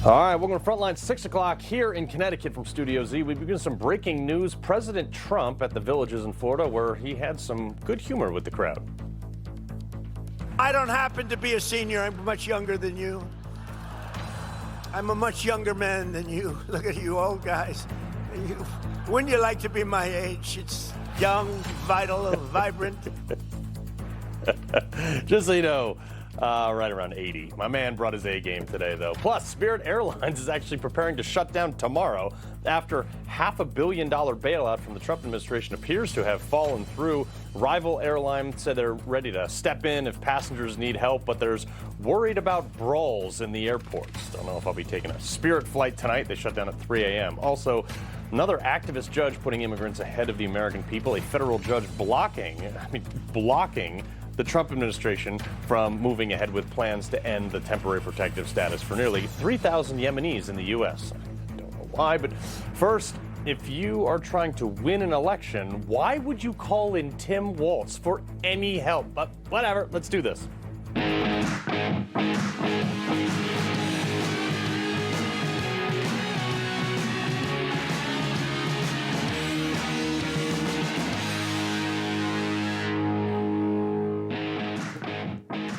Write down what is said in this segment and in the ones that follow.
All right, welcome to Frontline, 6 o'clock here in Connecticut from Studio Z. We begin some breaking news. President Trump at the Villages in Florida, where he had some good humor with the crowd. I don't happen to be a senior. I'm much younger than you. I'm a much younger man than you. Look at you old guys. Wouldn't you like to be my age? It's young, vital, vibrant. Just so you know, right around 80. My man brought his A game today, though. Plus, Spirit Airlines is actually preparing to shut down tomorrow after $500 million bailout from the Trump administration appears to have fallen through. Rival airlines said they're ready to step in if passengers need help, but there's worried about brawls in the airports. Don't know if I'll be taking a Spirit flight tonight. They shut down at 3 a.m. Also, another activist judge putting immigrants ahead of the American people. A federal judge blocking the Trump administration from moving ahead with plans to end the temporary protective status for nearly 3,000 Yememnis in the U.S. I don't know why, but first, if you are trying to win an election, why would you call in Tim Walz for any help? But whatever, let's do this.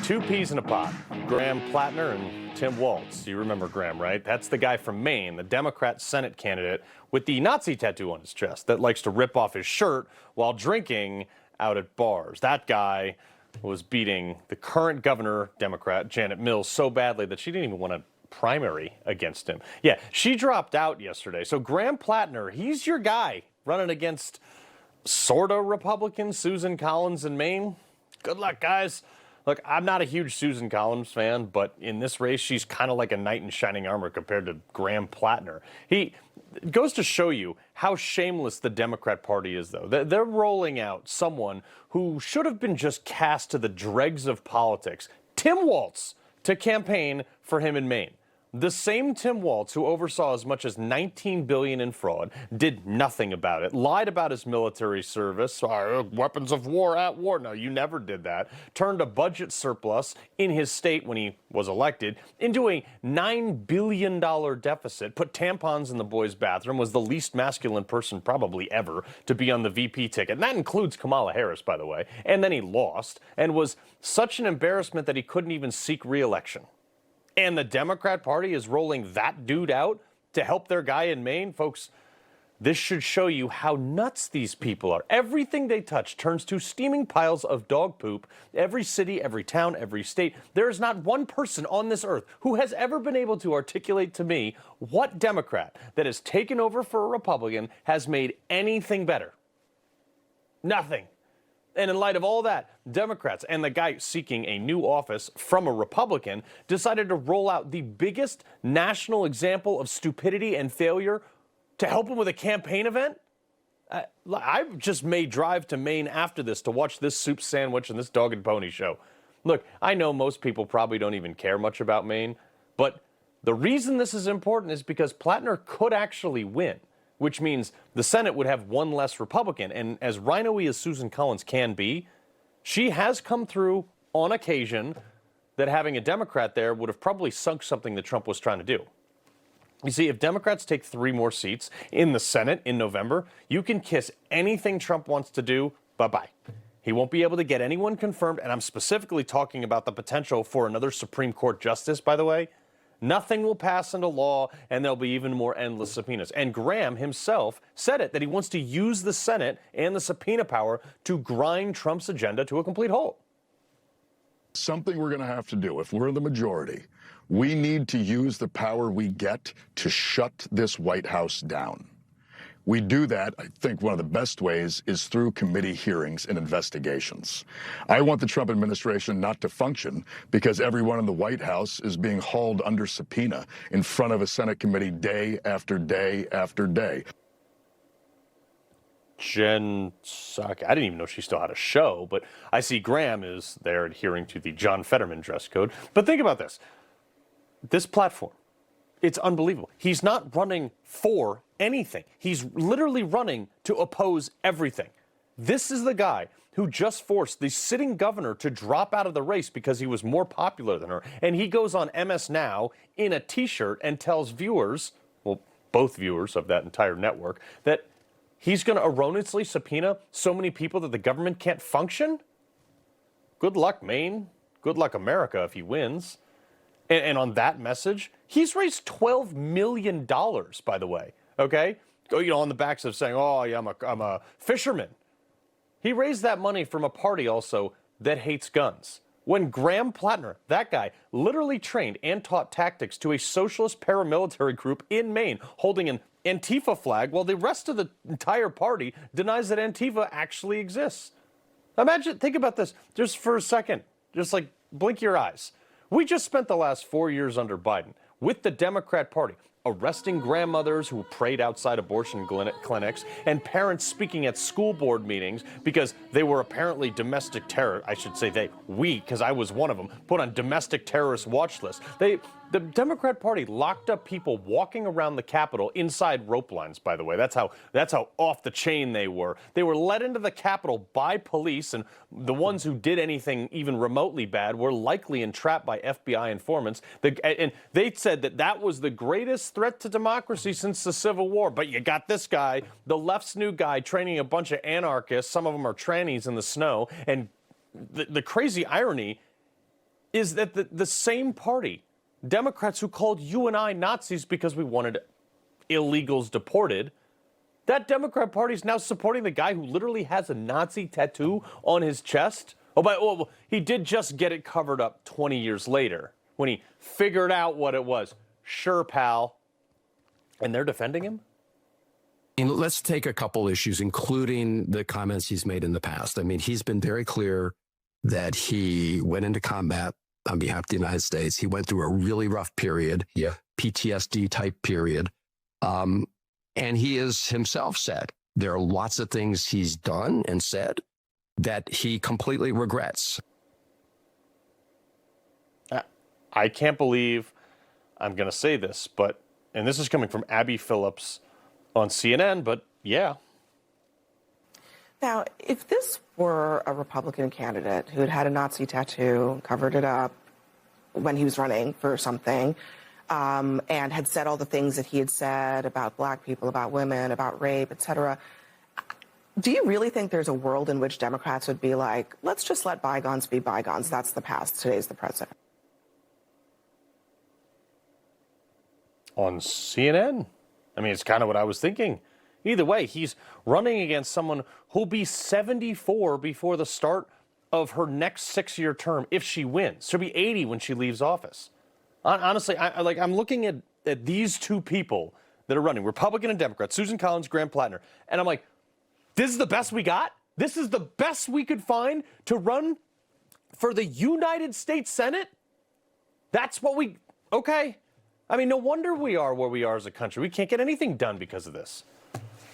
Two peas in a pod. Graham Plattner and Tim Walz. You remember Graham, right? That's the guy from Maine, the Democrat Senate candidate with the Nazi tattoo on his chest that likes to rip off his shirt while drinking out at bars. That guy was beating the current governor, Democrat Janet Mills, so badly that she didn't even want a primary against him. Yeah, she dropped out yesterday. So Graham Plattner, he's your guy running against sorta Republican Susan Collins in Maine. Good luck, guys. Look, I'm not a huge Susan Collins fan, but in this race, she's kind of like a knight in shining armor compared to Graham Plattner. It goes to show you how shameless the Democrat Party is, though. They're rolling out someone who should have been just cast to the dregs of politics, Tim Walz, to campaign for him in Maine. The same Tim Walz who oversaw as much as $19 billion in fraud, did nothing about it, lied about his military service, weapons of war at war. No, you never did that. Turned a budget surplus in his state when he was elected into a $9 billion deficit, put tampons in the boys' bathroom, was the least masculine person probably ever to be on the VP ticket. And that includes Kamala Harris, by the way. And then he lost and was such an embarrassment that he couldn't even seek re-election. And the Democrat Party is rolling that dude out to help their guy in Maine. Folks, this should show you how nuts these people are. Everything they touch turns to steaming piles of dog poop. Every city, every town, every state. There is not one person on this earth who has ever been able to articulate to me what Democrat that has taken over for a Republican has made anything better. Nothing. And in light of all that, Democrats and the guy seeking a new office from a Republican decided to roll out the biggest national example of stupidity and failure to help him with a campaign event. I just may drive to Maine after this to watch this soup sandwich and this dog and pony show. Look, I know most people probably don't even care much about Maine, but the reason this is important is because Plattner could actually win, which means the Senate would have one less Republican. And as rhino-y as Susan Collins can be, she has come through on occasion that having a Democrat there would have probably sunk something that Trump was trying to do. You see, if Democrats take 3 more seats in the Senate in November, you can kiss anything Trump wants to do, bye-bye. He won't be able to get anyone confirmed, and I'm specifically talking about the potential for another Supreme Court justice, by the way. Nothing will pass into law, and there'll be even more endless subpoenas. And Graham himself said it, that he wants to use the Senate and the subpoena power to grind Trump's agenda to a complete halt. Something we're going to have to do, if we're the majority, we need to use the power we get to shut this White House down. We do that, I think one of the best ways is through committee hearings and investigations. I want the Trump administration not to function because everyone in the White House is being hauled under subpoena in front of a Senate committee day after day after day. Jen Psaki, I didn't even know she still had a show, but I see Graham is there adhering to the John Fetterman dress code. But think about this. This platform, it's unbelievable. He's not running for anything. He's literally running to oppose everything. This is the guy who just forced the sitting governor to drop out of the race because he was more popular than her. And he goes on MS Now in a T-shirt and tells viewers, well, both viewers of that entire network, that he's going to erroneously subpoena so many people that the government can't function? Good luck, Maine. Good luck, America, if he wins. And on that message, he's raised $12 million, by the way, okay? On the backs of saying, oh, yeah, I'm a fisherman. He raised that money from a party also that hates guns. When Graham Plattner, that guy, literally trained and taught tactics to a socialist paramilitary group in Maine, holding an Antifa flag, while the rest of the entire party denies that Antifa actually exists. Think about this just for a second. Just like blink your eyes. We just spent the last 4 years under Biden with the Democrat Party arresting grandmothers who prayed outside abortion clinics and parents speaking at school board meetings because they were apparently domestic terror. I should say we, because I was one of them, put on domestic terrorist watch list. The Democrat Party locked up people walking around the Capitol inside rope lines, by the way. That's how off the chain they were. They were let into the Capitol by police, and the ones who did anything even remotely bad were likely entrapped by FBI informants. And they said that was the greatest threat to democracy since the Civil War. But you got this guy, the left's new guy, training a bunch of anarchists. Some of them are trannies in the snow. And the crazy irony is that the same party, Democrats who called you and I Nazis because we wanted illegals deported, that Democrat Party is now supporting the guy who literally has a Nazi tattoo on his chest. He did just get it covered up 20 years later when he figured out what it was. Sure, pal. And they're defending him? Let's take a couple issues, including the comments he's made in the past. I mean, he's been very clear that he went into combat on behalf of the United States. He went through a really rough period, PTSD type period. And he has himself said there are lots of things he's done and said that he completely regrets. I can't believe I'm going to say this, and this is coming from Abby Phillips on CNN, but yeah. Now, if this were a Republican candidate who had had a Nazi tattoo, covered it up when he was running for something, and had said all the things that he had said about black people, about women, about rape, et cetera, do you really think there's a world in which Democrats would be like, let's just let bygones be bygones? That's the past. Today's the present. On CNN? I mean, it's kind of what I was thinking. Either way, he's running against someone who'll be 74 before the start of her next 6-year term if she wins. She'll be 80 when she leaves office. Honestly, I'm looking at these two people that are running, Republican and Democrat, Susan Collins, Graham Plattner, and I'm like, this is the best we got? This is the best we could find to run for the United States Senate? That's what okay. I mean, no wonder we are where we are as a country. We can't get anything done because of this.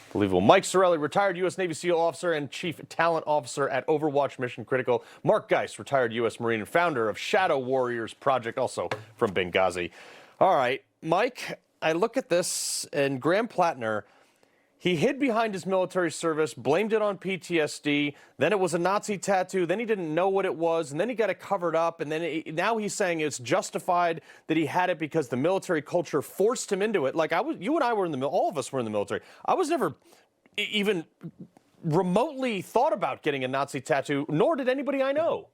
Unbelievable. Mike Sarraille, retired U.S. Navy SEAL officer and chief talent officer at Overwatch Mission Critical. Mark Geist, retired U.S. Marine and founder of Shadow Warriors Project, also from Benghazi. All right, Mike, I look at this, and Graham Plattner, he hid behind his military service, blamed it on PTSD, then it was a Nazi tattoo, then he didn't know what it was, and then he got it covered up, and then now he's saying it's justified that he had it because the military culture forced him into it. Like you and I were in the all of us were in the military. I was never even remotely thought about getting a Nazi tattoo, nor did anybody I know.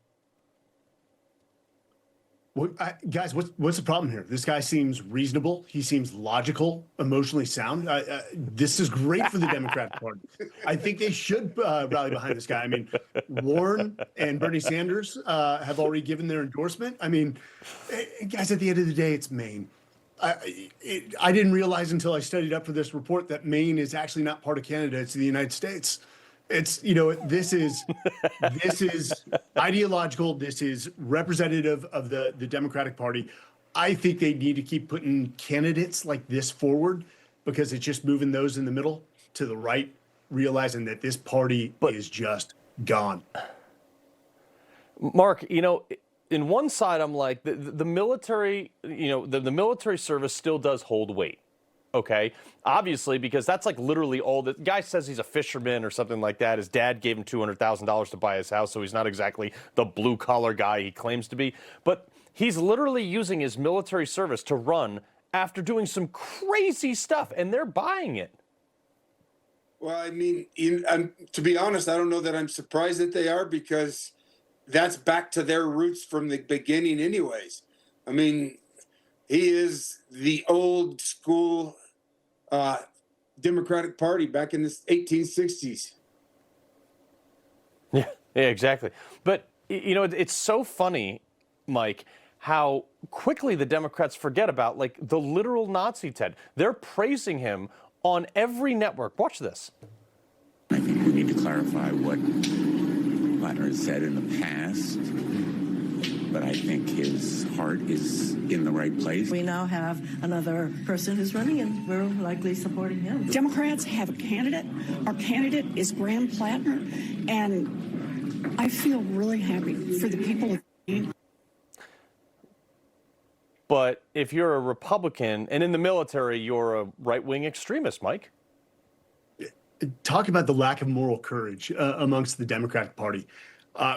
Guys, what's the problem here? This guy seems reasonable. He seems logical, emotionally sound. This is great for the Democratic Party. I think they should rally behind this guy. I mean, Warren and Bernie Sanders have already given their endorsement. I mean, guys, at the end of the day, it's Maine. I didn't realize until I studied up for this report that Maine is actually not part of Canada. It's the United States. It's, this is ideological. This is representative of the Democratic Party. I think they need to keep putting candidates like this forward because it's just moving those in the middle to the right, realizing that this party is just gone. Mark, in one side, I'm like, the military, the military service still does hold weight. okay? Obviously, because that's like literally all the guy says he's a fisherman or something like that. His dad gave him $200,000 to buy his house, so he's not exactly the blue collar guy he claims to be. But he's literally using his military service to run after doing some crazy stuff, and they're buying it. Well, I mean, to be honest, I don't know that I'm surprised that they are, because that's back to their roots from the beginning anyways. I mean, he is the old school Democratic Party back in the 1860s. Yeah, exactly. But, you know, it's so funny, Mike, how quickly the Democrats forget about, like, the literal Nazi Ted. They're praising him on every network. Watch this. I think we need to clarify what Plattner has said in the past, but I think his heart is in the right place. We now have another person who's running, and we're likely supporting him. Democrats have a candidate. Our candidate is Graham Plattner, and I feel really happy for the people of Maine. But if you're a Republican and in the military, you're a right-wing extremist, Mike. Talk about the lack of moral courage amongst the Democratic Party,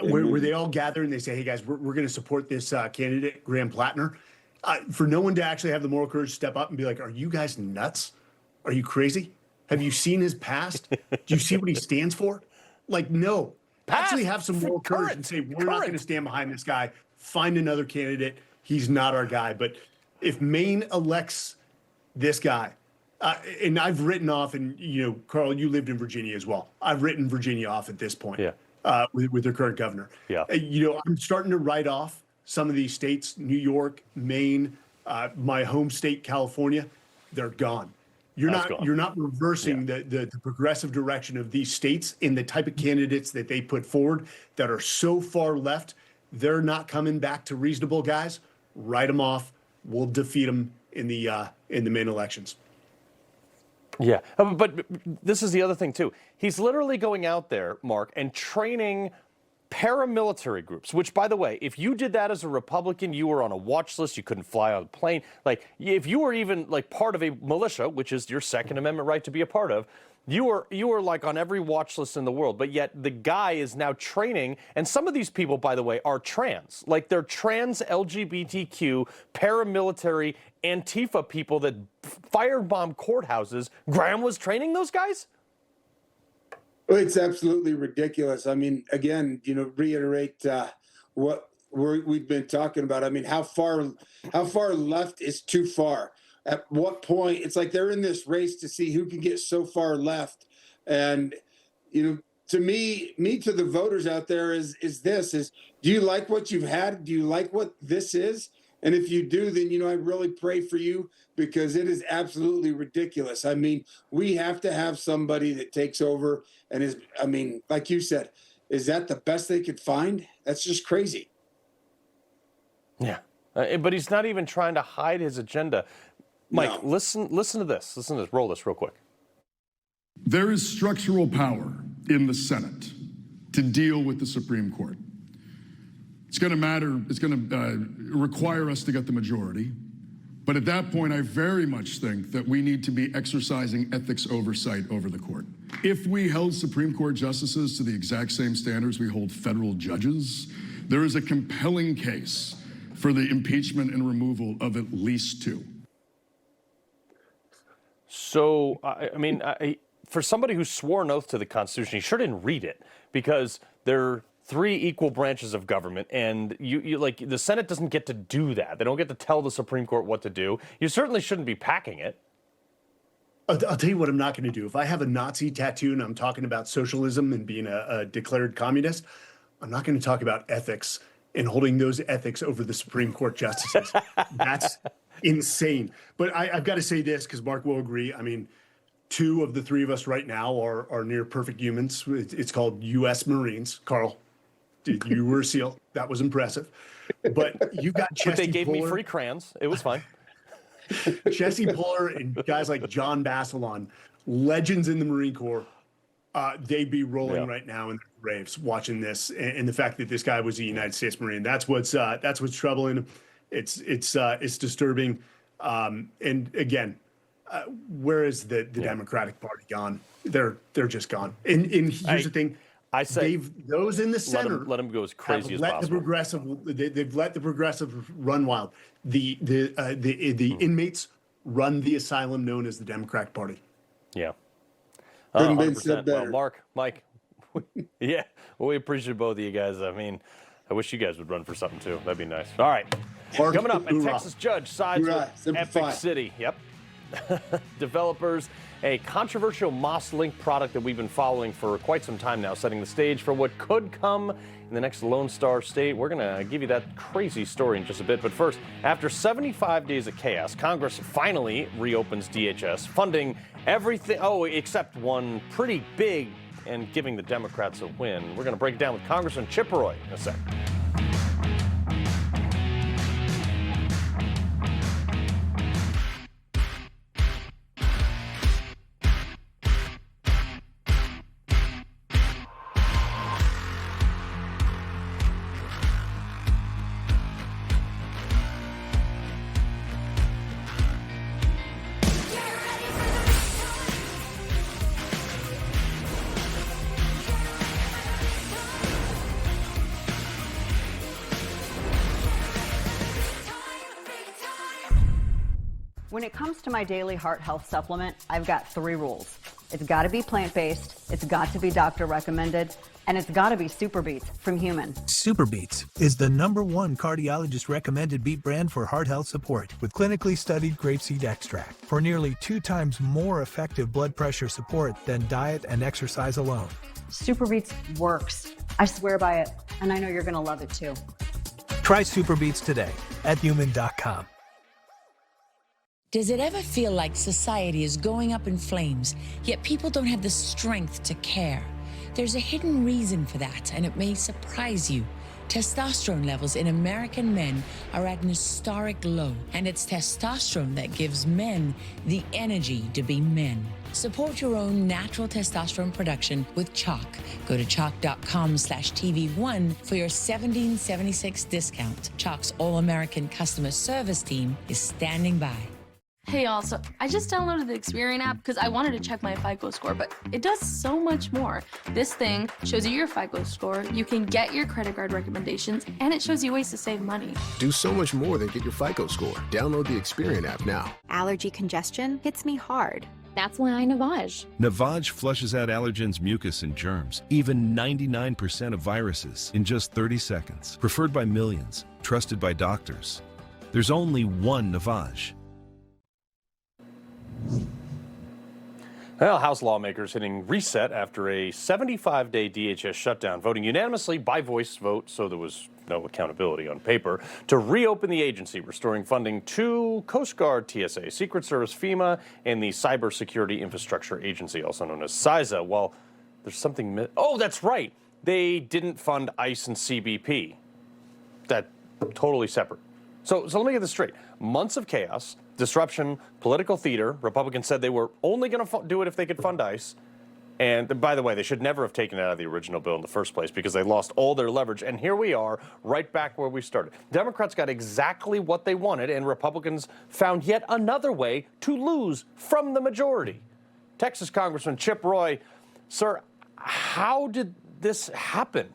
where they all gather and they say, hey, guys, we're going to support this candidate, Graham Plattner. For no one to actually have the moral courage to step up and be like, are you guys nuts? Are you crazy? Have you seen his past? Do you see what he stands for? Like, no. Actually have some moral courage and say, we're not going to stand behind this guy. Find another candidate. He's not our guy. But if Maine elects this guy, and I've written off, and, you know, Carl, you lived in Virginia as well. I've written Virginia off at this point with their current governor. Yeah. You know, I'm starting to write off some of these states, New York, Maine, my home state, California. They're gone. You're not reversing the progressive direction of these states in the type of candidates that they put forward that are so far left. They're not coming back to reasonable guys. Write them off. We'll defeat them in the Maine elections. Yeah, but this is the other thing, too. He's literally going out there, Mark, and training paramilitary groups, which, by the way, if you did that as a Republican, you were on a watch list, you couldn't fly on a plane. Like, if you were even, like, part of a militia, which is your Second Amendment right to be a part of, you were like on every watch list in the world, but yet the guy is now training, and some of these people, by the way, are trans. Like, they're trans LGBTQ paramilitary Antifa people that firebomb courthouses. Graham was training those guys? Well, it's absolutely ridiculous. I mean, again, you know, reiterate what we've been talking about. I mean, how far left is too far? At what point? It's like they're in this race to see who can get so far left. And, you know, to me to the voters out there is do you like what you've had? Do you like what this is? And if you do, then, you know, I really pray for you, because it is absolutely ridiculous. I mean, we have to have somebody that takes over and is, I mean, like you said, is that the best they could find? That's just crazy. Yeah. But he's not even trying to hide his agenda. Mike, No. listen to this. Listen to this. Roll this real quick. There is structural power in the Senate to deal with the Supreme Court. It's going to matter. It's going to require us to get the majority. But at that point, I very much think that we need to be exercising ethics oversight over the court. If we held Supreme Court justices to the exact same standards we hold federal judges, there is a compelling case for the impeachment and removal of at least two. So, I mean, for somebody who swore an oath to the Constitution, he sure didn't read it, because there are three equal branches of government, and you like, the Senate doesn't get to do that. They don't get to tell the Supreme Court what to do. You certainly shouldn't be packing it. I'll tell you what I'm not going to do. If I have a Nazi tattoo and I'm talking about socialism and being a declared communist, I'm not going to talk about ethics and holding those ethics over the Supreme Court justices. That's insane. But I've got to say this, because Mark will agree. I mean, two of the three of us right now are near perfect humans. It's called U.S. Marines. Carl, you were a SEAL. That was impressive. But you got Chesty But they gave Puller. me free crayons. It was fine. Chesty Puller and guys like John Basilon, legends in the Marine Corps. They'd be rolling right now in their graves watching this, and the fact that this guy was a United States Marine. That's what's troubling. It's disturbing. And again, Where is the Democratic Party gone? They're just gone. And here's the thing. I say those in the center let them go as crazy as possible. They've let the progressive run wild. The inmates run the asylum known as the Democratic Party. Yeah. Couldn't been said better. Well, Mark, Mike, yeah, well, we appreciate both of you guys. I mean, I wish you guys would run for something too. That'd be nice. All right. Coming up, a Texas judge sides with Epic City. Yep. Developers, a controversial Moss-Link product that we've been following for quite some time now, setting the stage for what could come in the next Lone Star State. We're going to give you that crazy story in just a bit. But first, after 75 days of chaos, Congress finally reopens DHS, funding everything, except one pretty big and giving the Democrats a win. We're going to break it down with Congressman Chip Roy in a sec. When it comes to my daily heart health supplement, I've got 3 rules. It's got to be plant-based, it's got to be doctor recommended, and it's got to be Super Beets from Human. Super Beets is the #1 cardiologist recommended beet brand for heart health support with clinically studied grapeseed extract for nearly 2 times more effective blood pressure support than diet and exercise alone. Super Beets works. I swear by it, and I know you're going to love it too. Try Super Beets today at human.com. Does it ever feel like society is going up in flames, yet people don't have the strength to care? There's a hidden reason for that, and it may surprise you. Testosterone levels in American men are at an historic low, and it's testosterone that gives men the energy to be men. Support your own natural testosterone production with Chalk. Go to chalk.com/TV1 for your $17.76 discount. Chalk's all-American customer service team is standing by. Hey y'all, so I just downloaded the Experian app because I wanted to check my FICO score, but it does so much more. This thing shows you your FICO score, you can get your credit card recommendations, and it shows you ways to save money. Do so much more than get your FICO score. Download the Experian app now. Allergy congestion hits me hard. That's why I Navage. Navage flushes out allergens, mucus, and germs, even 99% of viruses, in just 30 seconds. Preferred by millions, trusted by doctors. There's only one Navage. Well, House lawmakers hitting reset after a 75-day DHS shutdown, voting unanimously by voice vote, so there was no accountability on paper, to reopen the agency, restoring funding to Coast Guard, TSA, Secret Service, FEMA, and the Cybersecurity Infrastructure Agency, also known as CISA. Well, there's something... Oh, that's right. They didn't fund ICE and CBP. That's totally separate. So let me get this straight. Months of chaos, disruption, political theater. Republicans said they were only going to do it if they could fund ICE. And by the way, they should never have taken it out of the original bill in the first place because they lost all their leverage. And here we are, right back where we started. Democrats got exactly what they wanted, and Republicans found yet another way to lose from the majority. Texas Congressman Chip Roy, sir, how did this happen?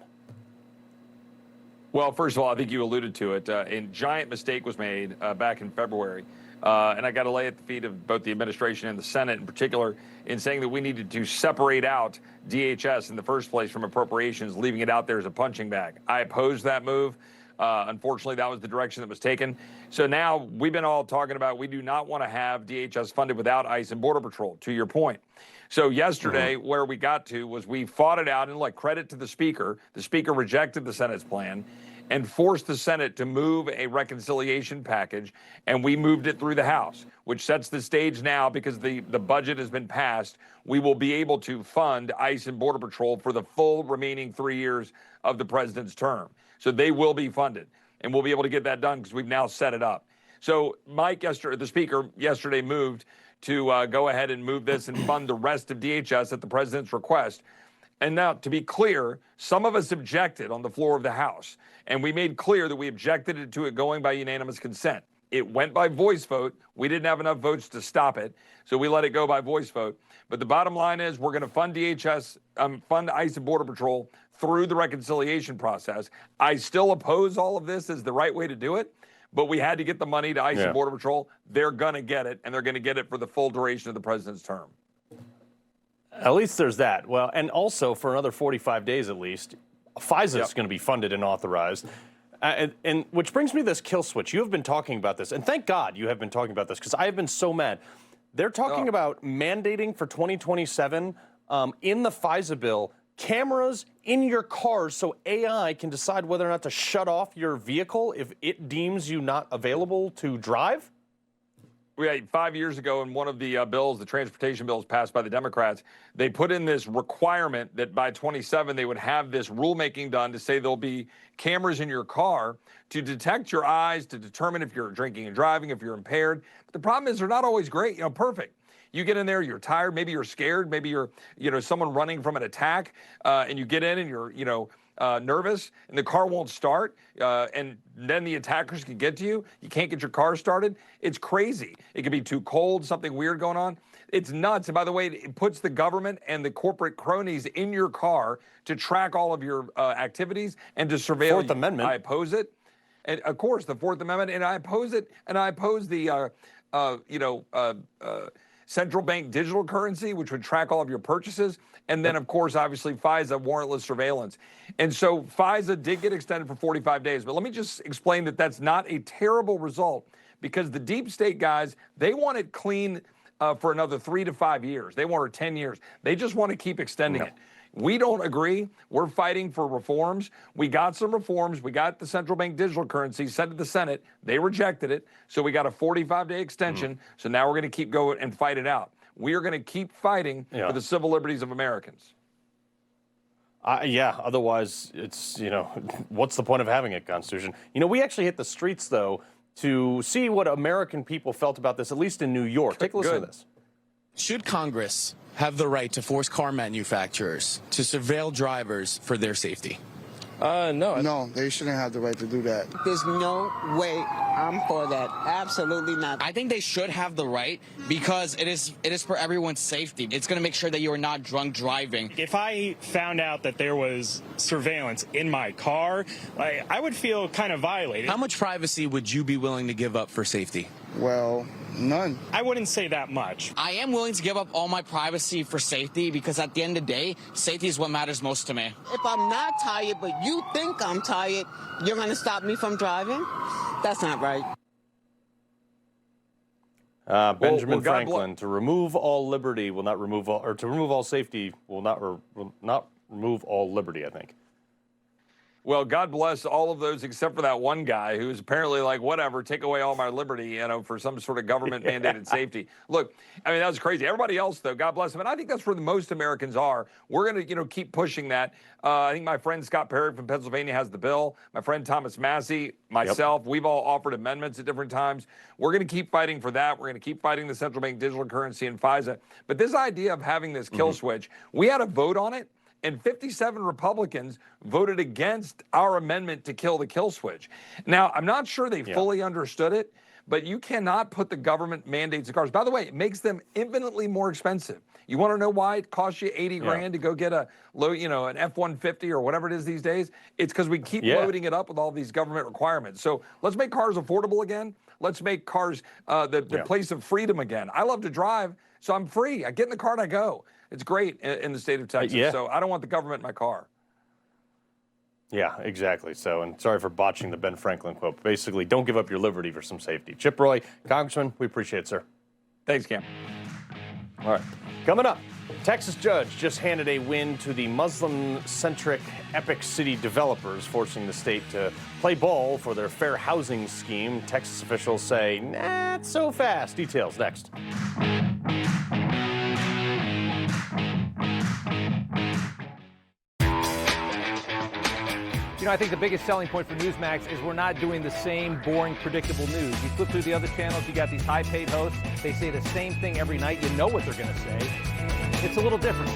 Well, first of all, I think you alluded to it. A giant mistake was made back in February. And I got to lay at the feet of both the administration and the Senate in particular in saying that we needed to separate out DHS in the first place from appropriations, leaving it out there as a punching bag. I opposed that move. Unfortunately, that was the direction that was taken. So now we've been all talking about we do not want to have DHS funded without ICE and Border Patrol, to your point. So yesterday, where we got to was we fought it out, and like credit to the Speaker. The Speaker rejected the Senate's plan and forced the Senate to move a reconciliation package, and we moved it through the House, which sets the stage now because the budget has been passed. We will be able to fund ICE and Border Patrol for the full remaining 3 years of the president's term. So they will be funded, and we'll be able to get that done because we've now set it up. So Mike, the Speaker, yesterday moved to go ahead and move this and fund the rest of DHS at the president's request. And now, to be clear, some of us objected on the floor of the House, and we made clear that we objected to it going by unanimous consent. It went by voice vote. We didn't have enough votes to stop it, so we let it go by voice vote. But the bottom line is we're going to fund DHS, fund ICE and Border Patrol through the reconciliation process. I still oppose all of this as the right way to do it, but we had to get the money to ICE and Border Patrol. They're going to get it, and they're going to get it for the full duration of the president's term. At least there's that. Well, and also for another 45 days at least, FISA is going to be funded and authorized. And which brings me to this kill switch. You have been talking about this, and thank God you have been talking about this, because I have been so mad. They're talking about mandating for 2027 in the FISA bill cameras in your cars so AI can decide whether or not to shut off your vehicle if it deems you not available to drive? We had 5 years ago in one of the bills, the transportation bills passed by the Democrats, they put in this requirement that by 27 they would have this rulemaking done to say there'll be cameras in your car to detect your eyes, to determine if you're drinking and driving, if you're impaired. But the problem is they're not always great, perfect. You get in there, you're tired, maybe you're scared, maybe you're, someone running from an attack, and you get in and you're, nervous, and the car won't start, and then the attackers can get to you. You can't get your car started. It's crazy. It could be too cold, something weird going on. It's nuts. And by the way, it puts the government and the corporate cronies in your car to track all of your activities and to surveil Fourth you. Amendment. I oppose it. And of course, the Fourth Amendment, and I oppose it, and I oppose the, central bank digital currency, which would track all of your purchases. And then, of course, obviously, FISA, warrantless surveillance. And so FISA did get extended for 45 days. But let me just explain that that's not a terrible result, because the deep state guys, they want it clean for another 3 to 5 years. They want it 10 years. They just want to keep extending it. We don't agree. We're fighting for reforms. We got some reforms. We got the central bank digital currency sent to the Senate. They rejected it. So we got a 45-day extension. So now we're going to keep going and fight it out. We are going to keep fighting for the civil liberties of Americans. Otherwise it's, what's the point of having a constitution? We actually hit the streets, though, to see what American people felt about this, at least in New York. Take a listen to this. Should Congress have the right to force car manufacturers to surveil drivers for their safety? No. No, they shouldn't have the right to do that. There's no way I'm for that. Absolutely not. I think they should have the right, because it is for everyone's safety. It's going to make sure that you are not drunk driving. If I found out that there was surveillance in my car, I would feel kind of violated. How much privacy would you be willing to give up for safety? Well, none. I wouldn't say that much. I am willing to give up all my privacy for safety, because at the end of the day, safety is what matters most to me. If I'm not tired, but you think I'm tired, you're going to stop me from driving? That's not right. Benjamin Franklin, to remove all liberty will not remove all, or to remove all safety will not remove all liberty, I think. Well, God bless all of those except for that one guy who's apparently like, whatever, take away all my liberty, for some sort of government-mandated safety. Look, that was crazy. Everybody else, though, God bless them. And I think that's where the most Americans are. We're going to, keep pushing that. I think my friend Scott Perry from Pennsylvania has the bill. My friend Thomas Massey, myself, we've all offered amendments at different times. We're going to keep fighting for that. We're going to keep fighting the central bank digital currency and FISA. But this idea of having this kill switch, we had a vote on it. And 57 Republicans voted against our amendment to kill the kill switch. Now, I'm not sure they fully understood it, but you cannot put the government mandates in cars. By the way, it makes them infinitely more expensive. You want to know why it costs you 80 grand to go get a low, an F-150 or whatever it is these days? It's because we keep loading it up with all these government requirements. So let's make cars affordable again. Let's make cars the place of freedom again. I love to drive, so I'm free. I get in the car and I go. It's great in the state of Texas. So I don't want the government in my car. Yeah, exactly. So, and sorry for botching the Ben Franklin quote. Basically, don't give up your liberty for some safety. Chip Roy, Congressman, we appreciate it, sir. Thanks, Cam. All right. Coming up, Texas judge just handed a win to the Muslim-centric Epic City developers, forcing the state to play ball for their fair housing scheme. Texas officials say, not so fast. Details next. I think the biggest selling point for Newsmax is we're not doing the same boring, predictable news. You flip through the other channels, you got these high-paid hosts. They say the same thing every night. You know what they're going to say. It's a little different.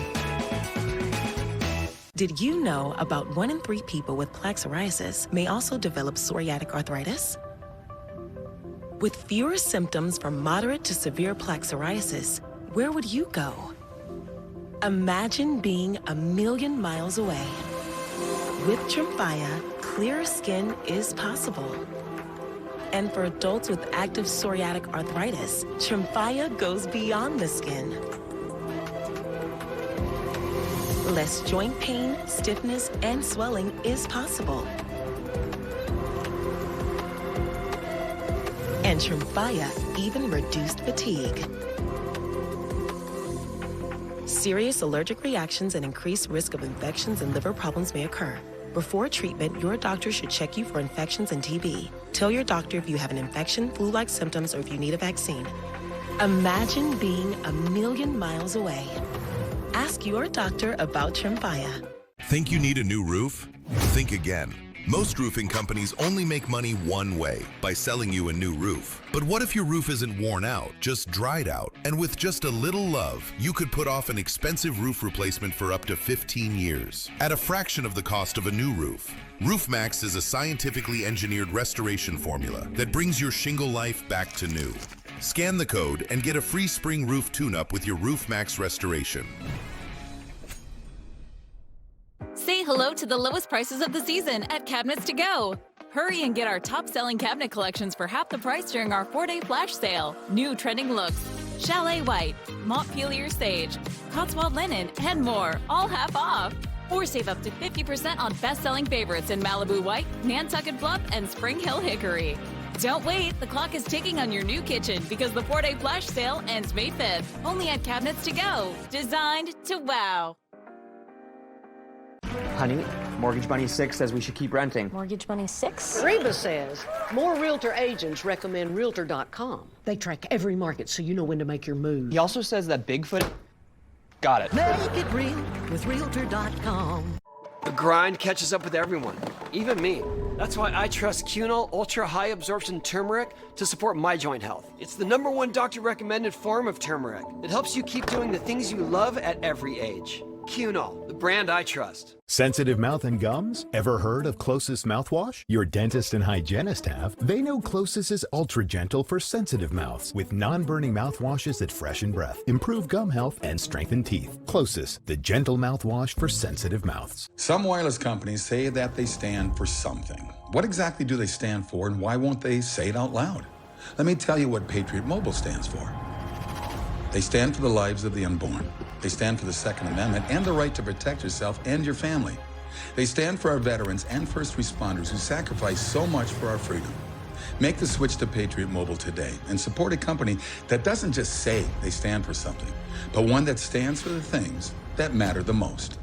Did you know about 1 in 3 people with plaque psoriasis may also develop psoriatic arthritis? With fewer symptoms from moderate to severe plaque psoriasis, where would you go? Imagine being a million miles away. With Tremfya, clearer skin is possible. And for adults with active psoriatic arthritis, Tremfya goes beyond the skin. Less joint pain, stiffness, and swelling is possible. And Tremfya even reduced fatigue. Serious allergic reactions and increased risk of infections and liver problems may occur. Before treatment, your doctor should check you for infections and TB. Tell your doctor if you have an infection, flu-like symptoms, or if you need a vaccine. Imagine being a million miles away. Ask your doctor about Tremfya. Think you need a new roof? Think again. Most roofing companies only make money one way, by selling you a new roof. But what if your roof isn't worn out, just dried out? And with just a little love, you could put off an expensive roof replacement for up to 15 years, at a fraction of the cost of a new roof. Roofmax is a scientifically engineered restoration formula that brings your shingle life back to new. Scan the code and get a free spring roof tune-up with your Roofmax restoration. Say hello to the lowest prices of the season at Cabinets to Go. Hurry and get our top-selling cabinet collections for half the price during our 4-day flash sale. New trending looks, Chalet White, Montpelier Sage, Cotswold Linen, and more, all half off. Or save up to 50% on best-selling favorites in Malibu White, Nantucket Bluff, and Spring Hill Hickory. Don't wait, the clock is ticking on your new kitchen because the 4-day flash sale ends May 5th. Only at Cabinets to Go, designed to wow. Honey, Mortgage Bunny 6 says we should keep renting. Mortgage Bunny 6? Reba says more realtor agents recommend Realtor.com. They track every market so you know when to make your move. He also says that Bigfoot... Got it. Make it real with Realtor.com. The grind catches up with everyone, even me. That's why I trust Cunol Ultra High Absorption Turmeric to support my joint health. It's the #1 doctor-recommended form of turmeric. It helps you keep doing the things you love at every age. Cunol, the brand I trust. Sensitive mouth and gums? Ever heard of Closest mouthwash? Your dentist and hygienist have. They know Closest is ultra gentle for sensitive mouths with non-burning mouthwashes that freshen breath, improve gum health, and strengthen teeth. Closest, the gentle mouthwash for sensitive mouths. Some wireless companies say that they stand for something. What exactly do they stand for, and why won't they say it out loud? Let me tell you what Patriot Mobile stands for. They stand for the lives of the unborn. They stand for the Second Amendment and the right to protect yourself and your family. They stand for our veterans and first responders who sacrifice so much for our freedom. Make the switch to Patriot Mobile today and support a company that doesn't just say they stand for something, but one that stands for the things that matter the most.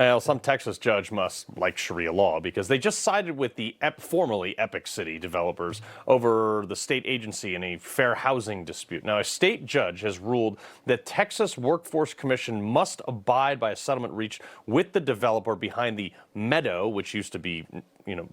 Well, some Texas judge must like Sharia law because they just sided with the formerly Epic City developers over the state agency in a fair housing dispute. Now, a state judge has ruled that Texas Workforce Commission must abide by a settlement reached with the developer behind the Meadow, which used to be,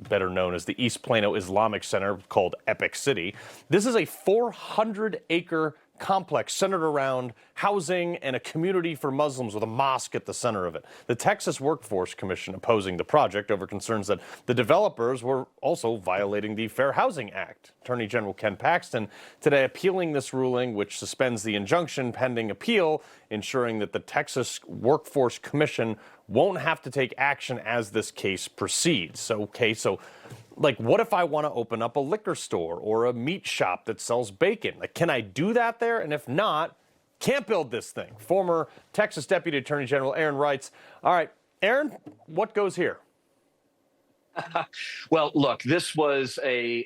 better known as the East Plano Islamic Center, called Epic City. This is a 400-acre complex centered around housing and a community for Muslims with a mosque at the center of it. The Texas Workforce Commission opposing the project over concerns that the developers were also violating the Fair Housing Act. Attorney General Ken Paxton today appealing this ruling, which suspends the injunction pending appeal, ensuring that the Texas Workforce Commission won't have to take action as this case proceeds. So what if I want to open up a liquor store or a meat shop that sells bacon? Can I do that there? And if not, can't build this thing. Former Texas Deputy Attorney General Aaron Reitz. All right, Aaron, what goes here? Well, look, this was a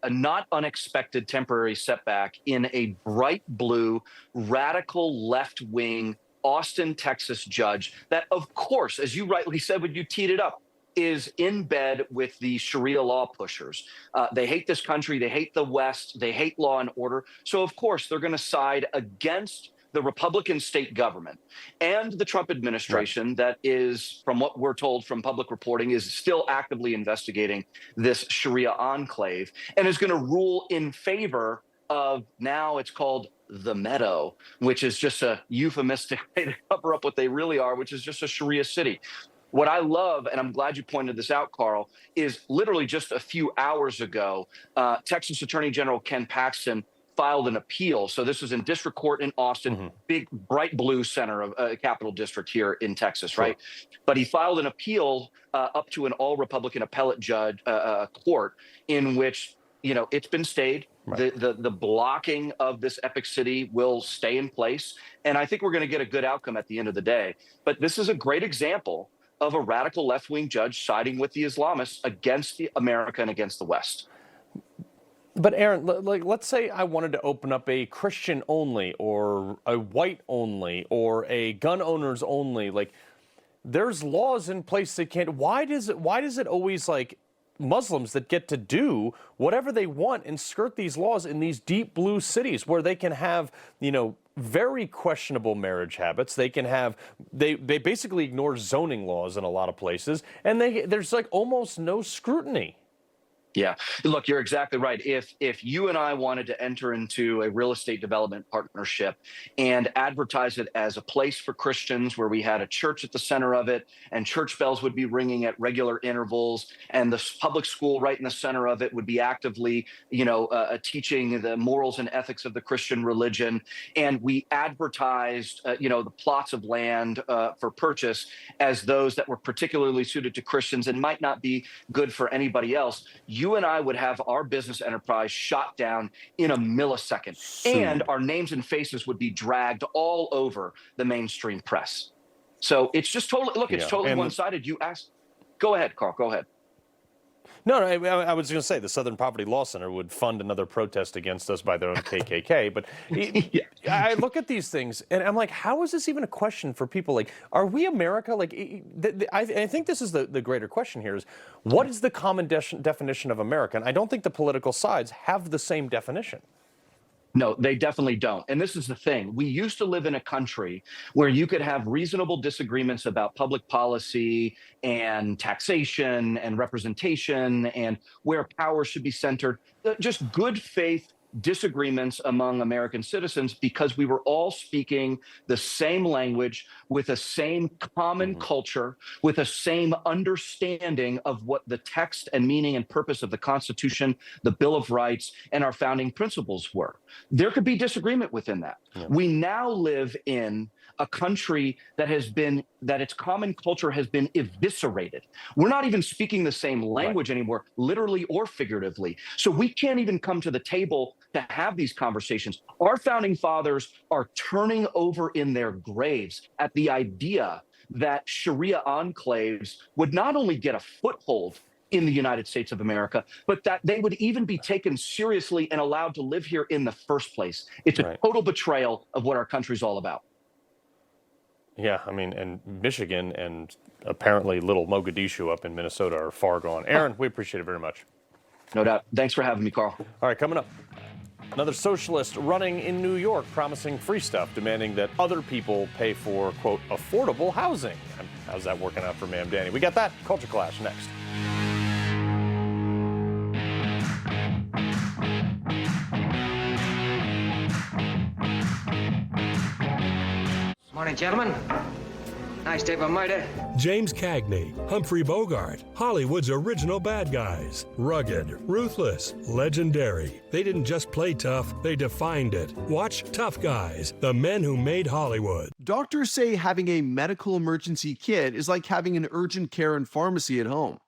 not unexpected temporary setback in a bright blue, radical left-wing Austin, Texas judge that, of course, as you rightly said when you teed it up, is in bed with the Sharia law pushers. They hate this country. They hate the West. They hate law and order. So, of course, they're going to side against the Republican state government and the Trump administration that is, from what we're told from public reporting, is still actively investigating this Sharia enclave and is going to rule in favor of, now it's called the Meadow, which is just a euphemistic way to cover up what they really are, which is just a Sharia city. What I love, and I'm glad you pointed this out, Carl, is literally just a few hours ago, Texas Attorney General Ken Paxton filed an appeal. So this was in district court in Austin, big bright blue center of Capital District here in Texas, right? But he filed an appeal up to an all-Republican appellate judge court in which, you know, it's been stayed. The blocking of this epic city will stay in place. And I think we're going to get a good outcome at the end of the day. But this is a great example of a radical left-wing judge siding with the Islamists against America and against the West. But Aaron, like, let's say I wanted to open up a Christian only or a white only or a gun owners only. Like, there's laws in place that can't. Why does it always, like, Muslims that get to do whatever they want and skirt these laws in these deep blue cities where they can have, you know, very questionable marriage habits. They can have, they basically ignore zoning laws in a lot of places, and there's like almost no scrutiny. Yeah, look, you're exactly right. If you and I wanted to enter into a real estate development partnership and advertise it as a place for Christians where we had a church at the center of it and church bells would be ringing at regular intervals and the public school right in the center of it would be actively, you know, teaching the morals and ethics of the Christian religion, and we advertised, you know, the plots of land for purchase as those that were particularly suited to Christians and might not be good for anybody else, you and I would have our business enterprise shot down in a millisecond, and our names and faces would be dragged all over the mainstream press. So it's just totally, look, it's totally one-sided. You asked, go ahead, Carl, go ahead. No, I was going to say the Southern Poverty Law Center would fund another protest against us by their own KKK. But I look at these things and I'm like, how is this even a question for people? Like, are we America? Like, I think this is the greater question here is, what is the common definition of America? And I don't think the political sides have the same definition. No, they definitely don't. And this is the thing. We used to live in a country where you could have reasonable disagreements about public policy and taxation and representation and where power should be centered. Just good faith disagreements among American citizens because we were all speaking the same language with a same common culture, with a same understanding of what the text and meaning and purpose of the Constitution, the Bill of Rights, and our founding principles were. There could be disagreement within that. Yeah. We now live in a country that its common culture has been eviscerated. We're not even speaking the same language anymore, literally or figuratively. So we can't even come to the table to have these conversations. Our founding fathers are turning over in their graves at the idea that Sharia enclaves would not only get a foothold in the United States of America, but that they would even be taken seriously and allowed to live here in the first place. It's a total betrayal of what our country's all about. Yeah, I mean, and Michigan and apparently little Mogadishu up in Minnesota are far gone. Aaron, we appreciate it very much. No doubt. Thanks for having me, Carl. All right, coming up, another socialist running in New York promising free stuff, demanding that other people pay for, quote, affordable housing. How's that working out for Ma'am Danny? We got that Culture Clash next. Morning, gentlemen. Nice day for murder. James Cagney, Humphrey Bogart, Hollywood's original bad guys. Rugged, ruthless, legendary. They didn't just play tough, they defined it. Watch Tough Guys, the men who made Hollywood. Doctors say having a medical emergency kit is like having an urgent care and pharmacy at home.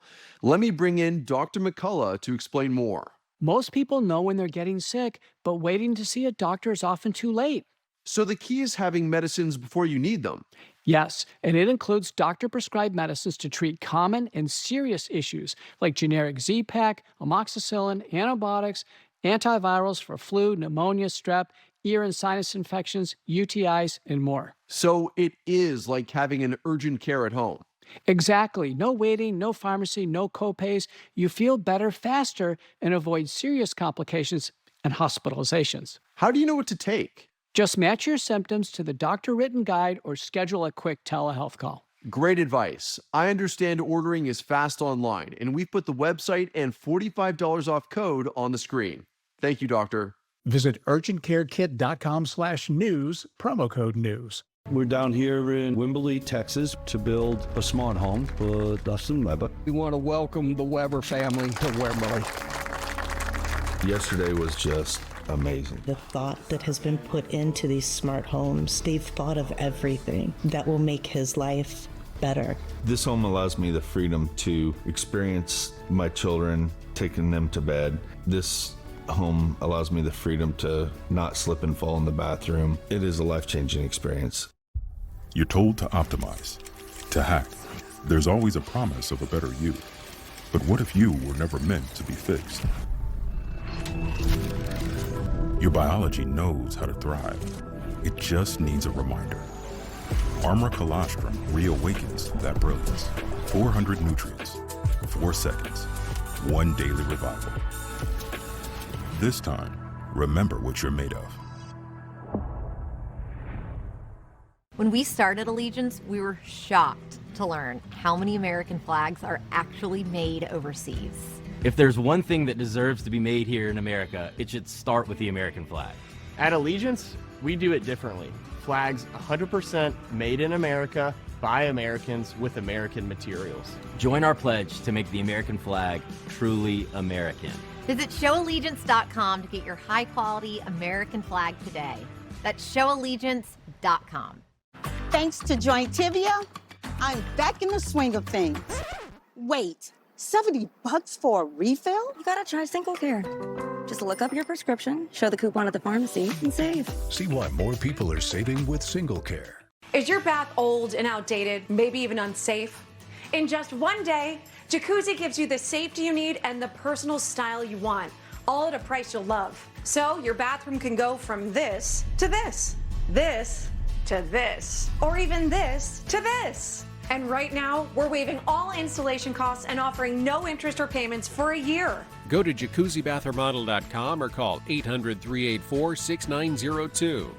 Let me bring in Dr. McCullough to explain more. Most people know when they're getting sick, but waiting to see a doctor is often too late. So the key is having medicines before you need them. Yes, and it includes doctor-prescribed medicines to treat common and serious issues like generic Z-Pak, amoxicillin, antibiotics, antivirals for flu, pneumonia, strep, ear and sinus infections, UTIs, and more. So it is like having an urgent care at home. Exactly. No waiting, no pharmacy, no copays. You feel better faster and avoid serious complications and hospitalizations. How do you know what to take? Just match your symptoms to the doctor-written guide or schedule a quick telehealth call. Great advice. I understand ordering is fast online, and we've put the website and $45 off code on the screen. Thank you, doctor. Visit urgentcarekit.com/news, promo code news. We're down here in Wimberley, Texas, to build a smart home for Dustin Weber. We want to welcome the Weber family to Wimberley. Yesterday was just amazing. The thought that has been put into these smart homes, they've thought of everything that will make his life better. This home allows me the freedom to experience my children, taking them to bed. This home allows me the freedom to not slip and fall in the bathroom. It is a life-changing experience. You're told to optimize, to hack. There's always a promise of a better you. But what if you were never meant to be fixed? Your biology knows how to thrive. It just needs a reminder. Armor Colostrum reawakens that brilliance. 400 nutrients, 4 seconds, 1 daily revival. This time, remember what you're made of. When we started Allegiance, we were shocked to learn how many American flags are actually made overseas. If there's one thing that deserves to be made here in America, it should start with the American flag. At Allegiance, we do it differently. Flags 100% made in America, by Americans, with American materials. Join our pledge to make the American flag truly American. Visit showallegiance.com to get your high-quality American flag today. That's showallegiance.com. Thanks to Jointivia, I'm back in the swing of things. Wait, $70 for a refill? You gotta try Single Care. Just look up your prescription, show the coupon at the pharmacy, and save. See why more people are saving with Single Care. Is your bath old and outdated, maybe even unsafe? In just one day, Jacuzzi gives you the safety you need and the personal style you want, all at a price you'll love. So your bathroom can go from this to this, this to this, or even this to this. And right now, we're waiving all installation costs and offering no interest or payments for a year. Go to jacuzzibathremodel.com or call 800-384-6902.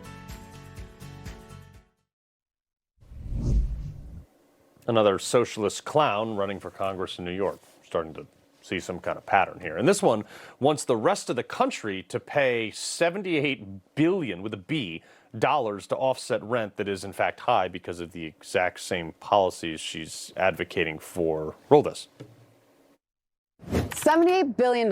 Another socialist clown running for Congress in New York. Starting to see some kind of pattern here. And this one wants the rest of the country to pay $78 billion, with a B, dollars to offset rent that is in fact high because of the exact same policies she's advocating for. Roll this. $78 billion.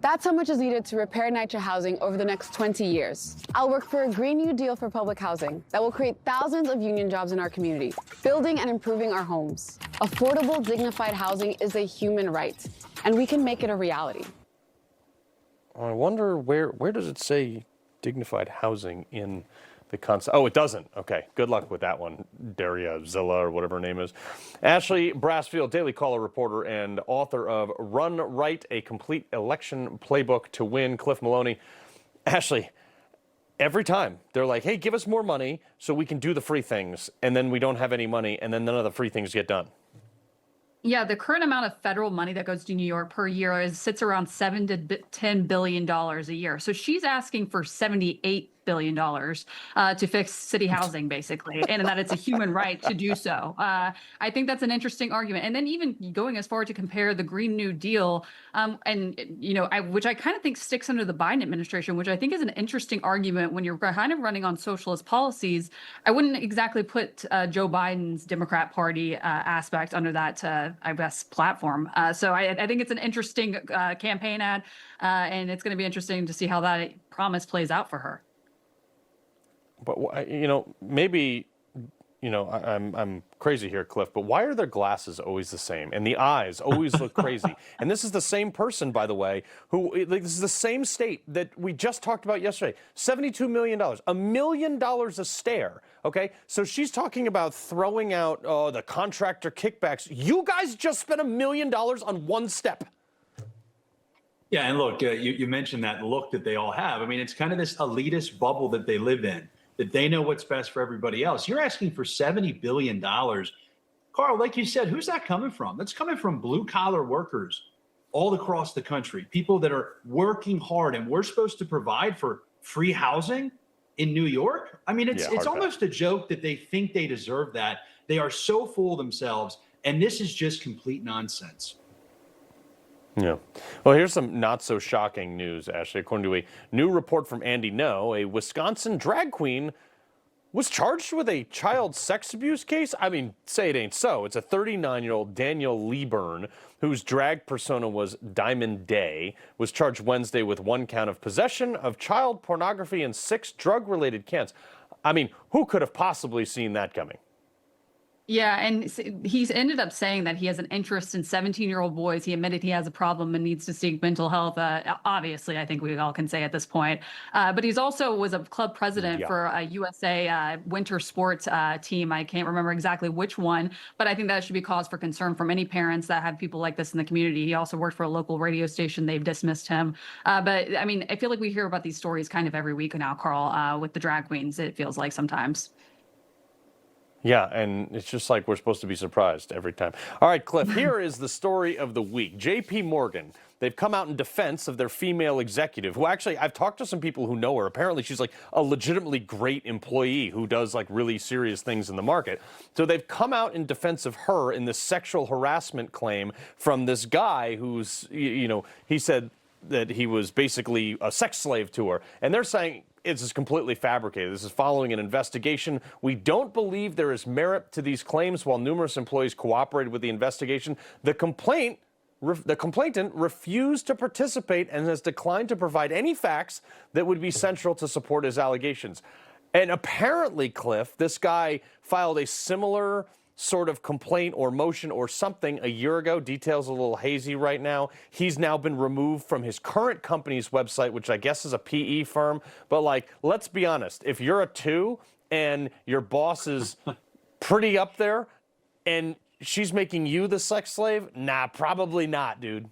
That's how much is needed to repair NYCHA housing over the next 20 years. I'll work for a Green New Deal for public housing that will create thousands of union jobs in our community, building and improving our homes. Affordable, dignified housing is a human right, and we can make it a reality. I wonder where does it say dignified housing in the concept? Oh, it doesn't. Okay, good luck with that one, Daria Zilla or whatever her name is. Ashley Brasfield, Daily Caller reporter and author of Run Right, a complete election playbook to win. Cliff Maloney. Ashley, every time they're like, hey, give us more money so we can do the free things, and then we don't have any money, and then none of the free things get done. Yeah, the current amount of federal money that goes to New York per year sits around $7 to $10 billion a year. So she's asking for $78 billion to fix city housing, basically, and that it's a human right to do so. I think that's an interesting argument. And then even going as far to compare the Green New Deal, which I kind of think sticks under the Biden administration, which I think is an interesting argument when you're kind of running on socialist policies. I wouldn't exactly put Joe Biden's Democrat Party aspect under that, I guess, platform. So I think it's an interesting campaign ad, and it's going to be interesting to see how that promise plays out for her. But maybe, I'm crazy here, Cliff, but why are their glasses always the same and the eyes always look crazy? And this is the same person, by the way, this is the same state that we just talked about yesterday. $72 million, $1 million a stare. Okay, so she's talking about throwing out the contractor kickbacks. You guys just spent $1 million on one step. Yeah, and look, you mentioned that look that they all have. I mean, it's kind of this elitist bubble that they live in, that they know what's best for everybody else. You're asking for $70 billion. Carl, like you said, who's that coming from? That's coming from blue-collar workers all across the country, people that are working hard, and we're supposed to provide for free housing in New York? I mean, it's almost a joke that they think they deserve that. They are so full of themselves, and this is just complete nonsense. Yeah. Well, here's some not so shocking news, Ashley. According to a new report from Andy No, a Wisconsin drag queen was charged with a child sex abuse case. I mean, say it ain't so. It's a 39-year-old Daniel Leeburn, whose drag persona was Diamond Day, was charged Wednesday with 1 count of possession of child pornography and 6 drug-related counts. I mean, who could have possibly seen that coming? Yeah, and he's ended up saying that he has an interest in 17-year-old boys. He admitted he has a problem and needs to seek mental health. Obviously, I think we all can say at this point. But he's also was a club president for a USA winter sports team. I can't remember exactly which one, but I think that should be cause for concern from any parents that have people like this in the community. He also worked for a local radio station. They've dismissed him. But I mean, I feel like we hear about these stories kind of every week now, Carl, with the drag queens, it feels like sometimes. Yeah, and it's just like we're supposed to be surprised every time. All right, Cliff, here is the story of the week. J.P. Morgan, they've come out in defense of their female executive, who actually, I've talked to some people who know her. Apparently, she's like a legitimately great employee who does like really serious things in the market. So they've come out in defense of her in this sexual harassment claim from this guy who's, you know, he said that he was basically a sex slave to her. And they're saying it's just completely fabricated. This is following an investigation. We don't believe there is merit to these claims. While numerous employees cooperated with the investigation, the complainant refused to participate and has declined to provide any facts that would be central to support his allegations. And apparently, Cliff, this guy filed a similar sort of complaint or motion or something a year ago. Details a little hazy right now. He's now been removed from his current company's website, which I guess is a PE firm. But like, let's be honest, if you're a 2 and your boss is pretty up there and she's making you the sex slave, nah, probably not, dude.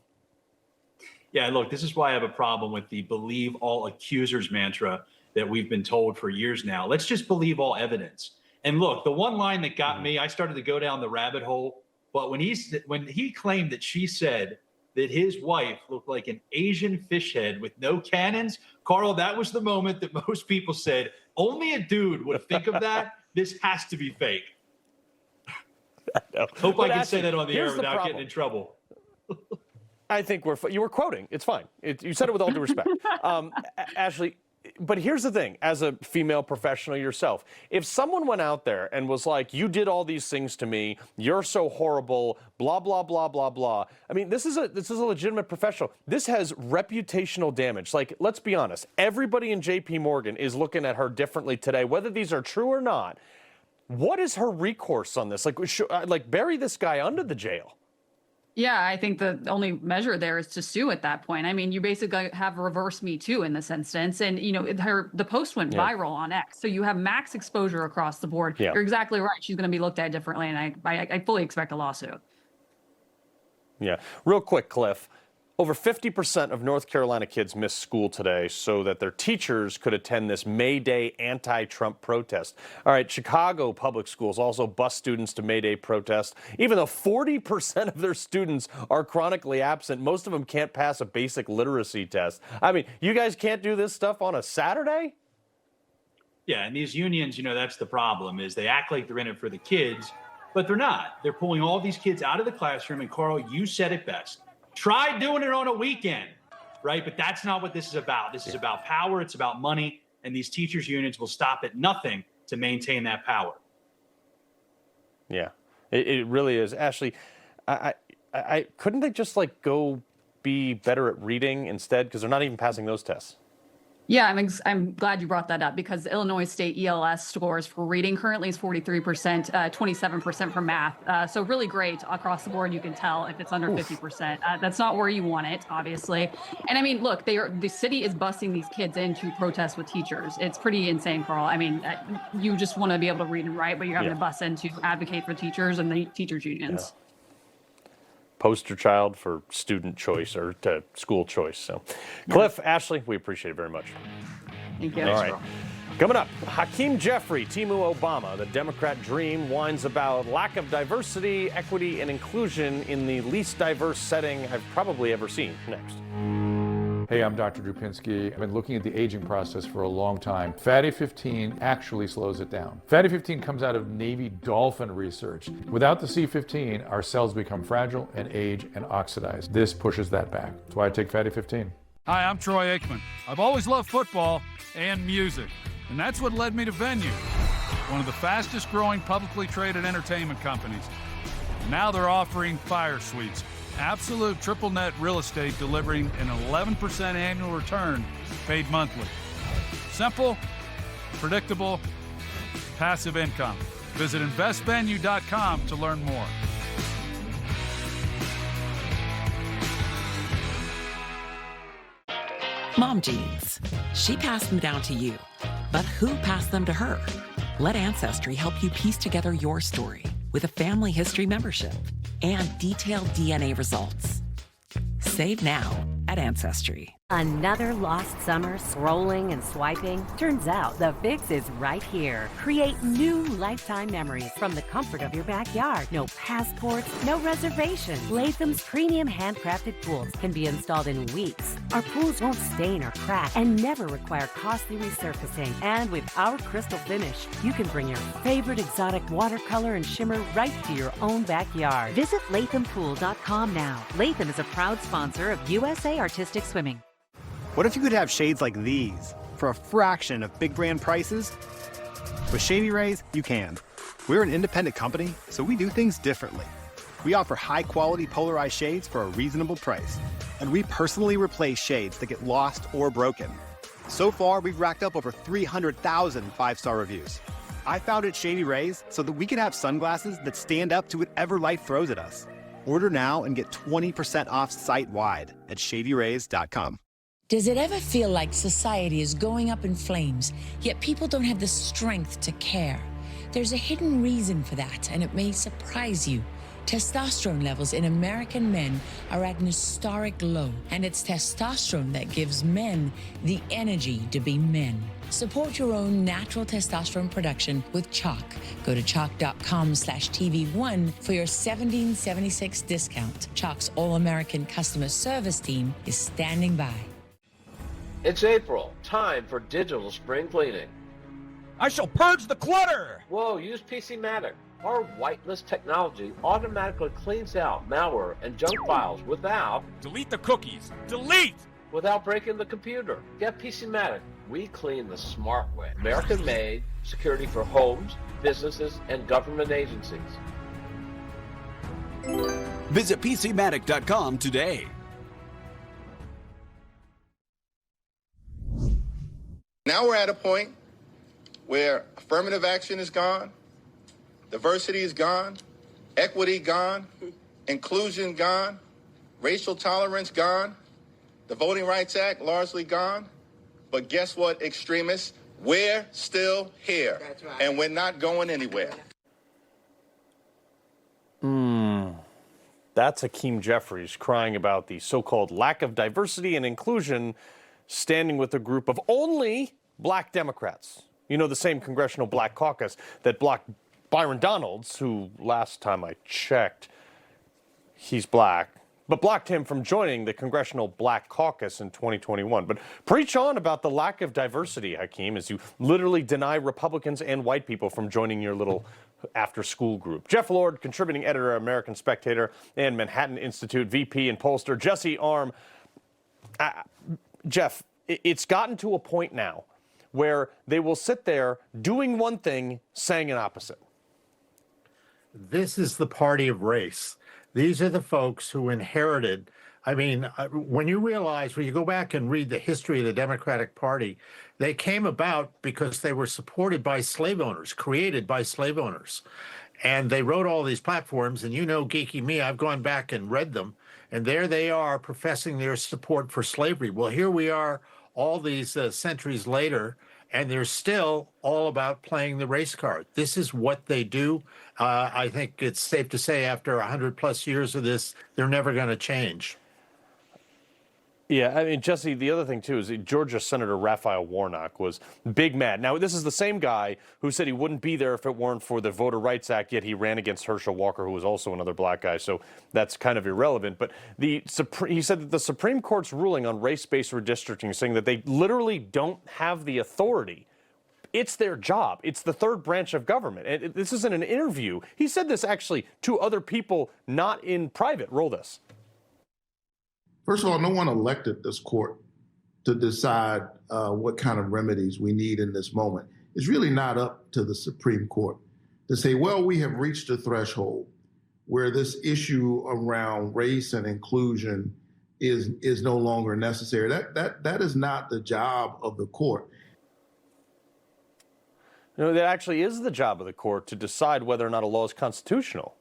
Yeah, look, this is why I have a problem with the believe all accusers mantra that we've been told for years now. Let's just believe all evidence. And look, the one line that got me, I started to go down the rabbit hole. But when he claimed that she said that his wife looked like an Asian fish head with no cannons, Carl, that was the moment that most people said, only a dude would think of that. This has to be fake. Hope I can say that on the air without getting in trouble. I think you were quoting. It's fine. You said it with all due respect. Ashley, but here's the thing, as a female professional yourself, if someone went out there and was like, you did all these things to me, you're so horrible, blah, blah, blah, blah, blah. I mean, this is a legitimate professional. This has reputational damage. Like, let's be honest, everybody in JP Morgan is looking at her differently today, whether these are true or not. What is her recourse on this? Like bury this guy under the jail. Yeah, I think the only measure there is to sue at that point. I mean, you basically have reverse Me Too in this instance. And, you know, the post went viral on X. So you have max exposure across the board. Yeah. You're exactly right. She's going to be looked at differently. And I fully expect a lawsuit. Yeah. Real quick, Cliff. Over 50% of North Carolina kids missed school today so that their teachers could attend this May Day anti-Trump protest. All right, Chicago public schools also bus students to May Day protest. Even though 40% of their students are chronically absent, most of them can't pass a basic literacy test. I mean, you guys can't do this stuff on a Saturday? Yeah, and these unions, you know, that's the problem, is they act like they're in it for the kids, but they're not. They're pulling all these kids out of the classroom, and Carl, you said it best. Try doing it on a weekend, right? But that's not what this is about. This is about power. It's about money. And these teachers' unions will stop at nothing to maintain that power. Yeah, it really is. Ashley, I couldn't they just like go be better at reading instead? Because they're not even passing those tests. Yeah, I'm glad you brought that up because the Illinois State ELS scores for reading currently is 43%, 27% for math. So really great across the board. You can tell if it's under 50%. That's not where you want it, obviously. And I mean, look, the city is busing these kids in to protest with teachers. It's pretty insane, Carl. I mean, you just want to be able to read and write, but you're having to bus in to advocate for teachers and the teachers unions. Yeah. Poster child for student choice or to school choice. So, Cliff, Ashley, we appreciate it very much. Thank you. All right. Coming up, Hakeem Jeffrey, Timu Obama, the Democrat dream, whines about lack of diversity, equity, and inclusion in the least diverse setting I've probably ever seen. Next. Hey, I'm Dr. Drupinski. I've been looking at the aging process for a long time. Fatty 15 actually slows it down. Fatty 15 comes out of Navy dolphin research. Without the C15, our cells become fragile and age and oxidize. This pushes that back. That's why I take Fatty 15. Hi, I'm Troy Aikman. I've always loved football and music, and that's what led me to Venue. one of the fastest growing publicly traded entertainment companies. Now they're offering Fire Suites, absolute triple net real estate delivering an 11% annual return paid monthly. Simple, predictable, passive income. Visit investvenue.com to learn more. Mom jeans. She passed them down to you. But who passed them to her? Let Ancestry help you piece together your story with a family history membership and detailed DNA results. Save now at Ancestry. Another lost summer scrolling and swiping? Turns out the fix is right here. Create new lifetime memories from the comfort of your backyard. No passports, no reservations. Latham's premium handcrafted pools can be installed in weeks. Our pools won't stain or crack and never require costly resurfacing. And with our crystal finish, you can bring your favorite exotic watercolor and shimmer right to your own backyard. Visit LathamPool.com now. Latham is a proud sponsor of USA Artistic Swimming. What if you could have shades like these for a fraction of big brand prices? With Shady Rays, you can. We're an independent company, so we do things differently. We offer high-quality polarized shades for a reasonable price. And we personally replace shades that get lost or broken. So far, we've racked up over 300,000 five-star reviews. I founded Shady Rays so that we can have sunglasses that stand up to whatever life throws at us. Order now and get 20% off site-wide at shadyrays.com. Does it ever feel like society is going up in flames, yet people don't have the strength to care? There's a hidden reason for that, and it may surprise you. Testosterone levels in American men are at an historic low, and it's testosterone that gives men the energy to be men. Support your own natural testosterone production with Chalk. Go to chalk.com/TV1 for your 1776 discount. Chalk's All-American customer service team is standing by. It's April, time for digital spring cleaning. I shall purge the clutter! Whoa, use PCmatic. Our whitelist technology automatically cleans out malware and junk files without... Delete the cookies! Delete! Without breaking the computer. Get PCmatic. We clean the smart way. American-made security for homes, businesses, and government agencies. Visit PCmatic.com today. Now we're at a point where affirmative action is gone, diversity is gone, equity gone, inclusion gone, racial tolerance gone, the Voting Rights Act largely gone. But guess what, extremists? We're still here. That's right. And we're not going anywhere. That's Hakeem Jeffries crying about the so-called lack of diversity and inclusion, standing with a group of only black Democrats. You know, the same Congressional Black Caucus that blocked Byron Donalds, who last time I checked, he's black, but blocked him from joining the Congressional Black Caucus in 2021. But preach on about the lack of diversity, Hakeem, as you literally deny Republicans and white people from joining your little after-school group. Jeff Lord, contributing editor at American Spectator and Manhattan Institute, VP and pollster. Jesse Arm. Jeff, it's gotten to a point now where they will sit there doing one thing, saying an opposite. This is the party of race. These are the folks who inherited. I mean, when you realize, when you go back and read the history of the Democratic Party, they came about because they were supported by slave owners, created by slave owners. And they wrote all these platforms, and you know, geeky me, I've gone back and read them, and there they are professing their support for slavery. Well, here we are all these centuries later, and they're still all about playing the race card. This is what they do. I think it's safe to say after 100 plus years of this, they're never going to change. Yeah, I mean, Jesse, the other thing, too, is Georgia Senator Raphael Warnock was big mad. Now, this is the same guy who said he wouldn't be there if it weren't for the Voter Rights Act, yet he ran against Herschel Walker, who was also another black guy, so that's kind of irrelevant. But he said that the Supreme Court's ruling on race-based redistricting, saying that they literally don't have the authority. It's their job. It's the third branch of government. And this isn't an interview. He said this actually to other people, not in private. Roll this. First of all, no one elected this court to decide what kind of remedies we need in this moment. it's really not up to the Supreme Court to say, well, we have reached a threshold where this issue around race and inclusion is no longer necessary. That is not the job of the court. No, that actually is the job of the court to decide whether or not a law is constitutional.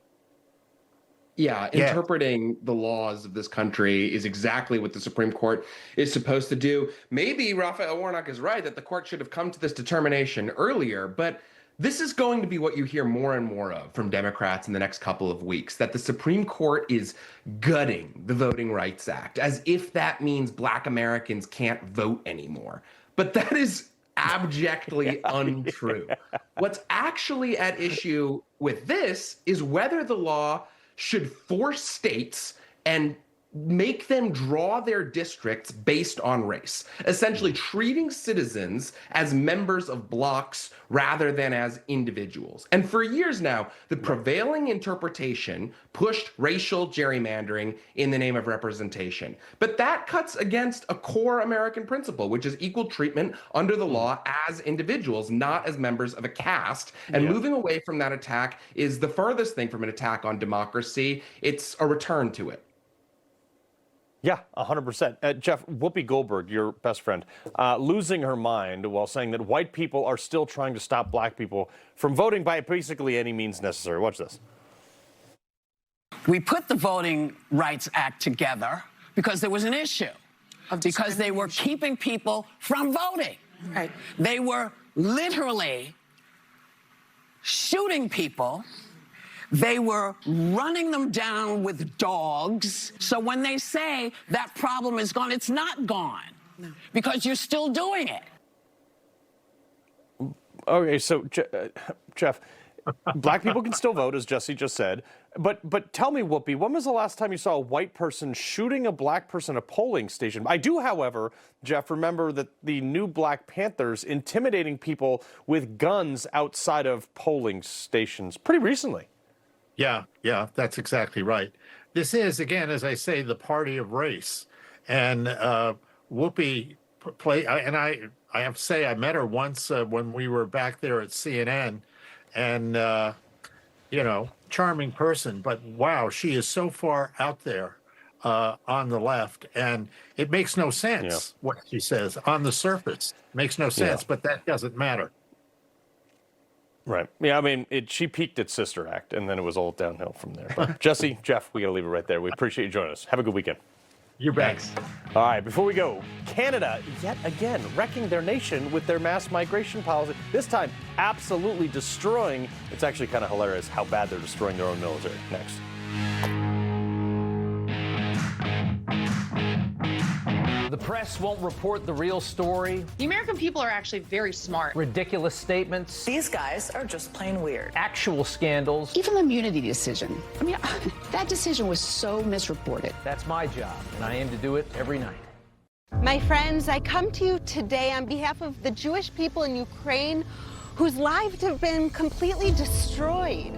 Yeah, interpreting the laws of this country is exactly what the Supreme Court is supposed to do. Maybe Raphael Warnock is right that the court should have come to this determination earlier, but this is going to be what you hear more and more of from Democrats in the next couple of weeks, that the Supreme Court is gutting the Voting Rights Act, as if that means Black Americans can't vote anymore. But that is abjectly untrue. What's actually at issue with this is whether the law should force states and make them draw their districts based on race, essentially treating citizens as members of blocks rather than as individuals. And for years now, the prevailing interpretation pushed racial gerrymandering in the name of representation. But that cuts against a core American principle, which is equal treatment under the law as individuals, not as members of a caste. And moving away from that attack is the furthest thing from an attack on democracy. It's a return to it. Yeah, 100%. Jeff, Whoopi Goldberg, your best friend, losing her mind while saying that white people are still trying to stop black people from voting by basically any means necessary. Watch this. We put the Voting Rights Act together because there was an issue, because they were keeping people from voting. Right. They were literally shooting people. They were running them down with dogs. So when they say that problem is gone, it's not gone. No. Because you're still doing it. Okay, so Jeff, black people can still vote, as Jesse just said. But tell me, Whoopi, when was the last time you saw a white person shooting a black person at a polling station? I do, however, Jeff, remember that the new Black Panthers intimidating people with guns outside of polling stations pretty recently. Yeah, that's exactly right. This is, again, as I say, the party of race. And Whoopi and I have to say, I met her once when we were back there at CNN, and, charming person, but wow, she is so far out there on the left, and it makes no sense what she says on the surface. Makes no sense, but that doesn't matter. Right. Yeah, I mean, she peaked at Sister Act, and then it was all downhill from there. But Jesse, Jeff, we got to leave it right there. We appreciate you joining us. Have a good weekend. You're back. All right, before we go, Canada, yet again, wrecking their nation with their mass migration policy. This time, absolutely destroying. It's actually kind of hilarious how bad they're destroying their own military. Next. The press won't report the real story. The American people are actually very smart. Ridiculous statements. These guys are just plain weird. Actual scandals. Even the immunity decision. I mean, that decision was so misreported. That's my job, and I aim to do it every night. My friends, I come to you today on behalf of the Jewish people in Ukraine whose lives have been completely destroyed.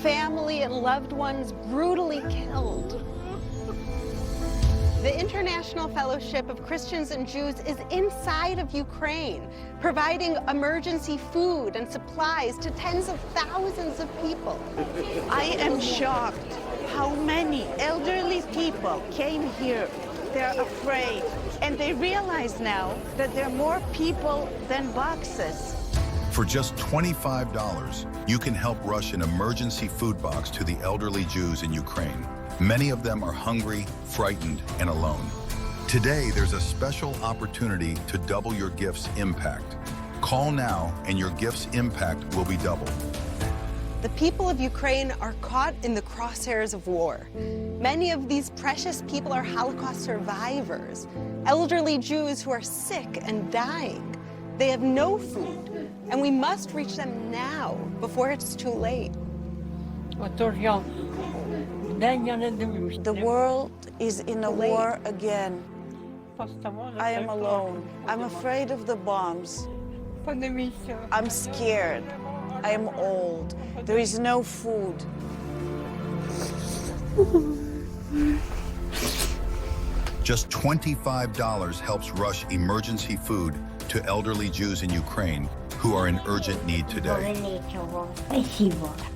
Family and loved ones brutally killed. The International Fellowship of Christians and Jews is inside of Ukraine, providing emergency food and supplies to tens of thousands of people. I am shocked how many elderly people came here. They're afraid, and they realize now that there are more people than boxes. For just $25, you can help rush an emergency food box to the elderly Jews in Ukraine. Many of them are hungry, frightened, and alone. Today, there's a special opportunity to double your gift's impact. Call now, and your gift's impact will be doubled. The people of Ukraine are caught in the crosshairs of war. Many of these precious people are Holocaust survivors, elderly Jews who are sick and dying. They have no food, and we must reach them now before it's too late. The world is in a war again. I am alone. I'm afraid of the bombs. I'm scared. I am old. There is no food. Just $25 helps rush emergency food to elderly Jews in Ukraine who are in urgent need today.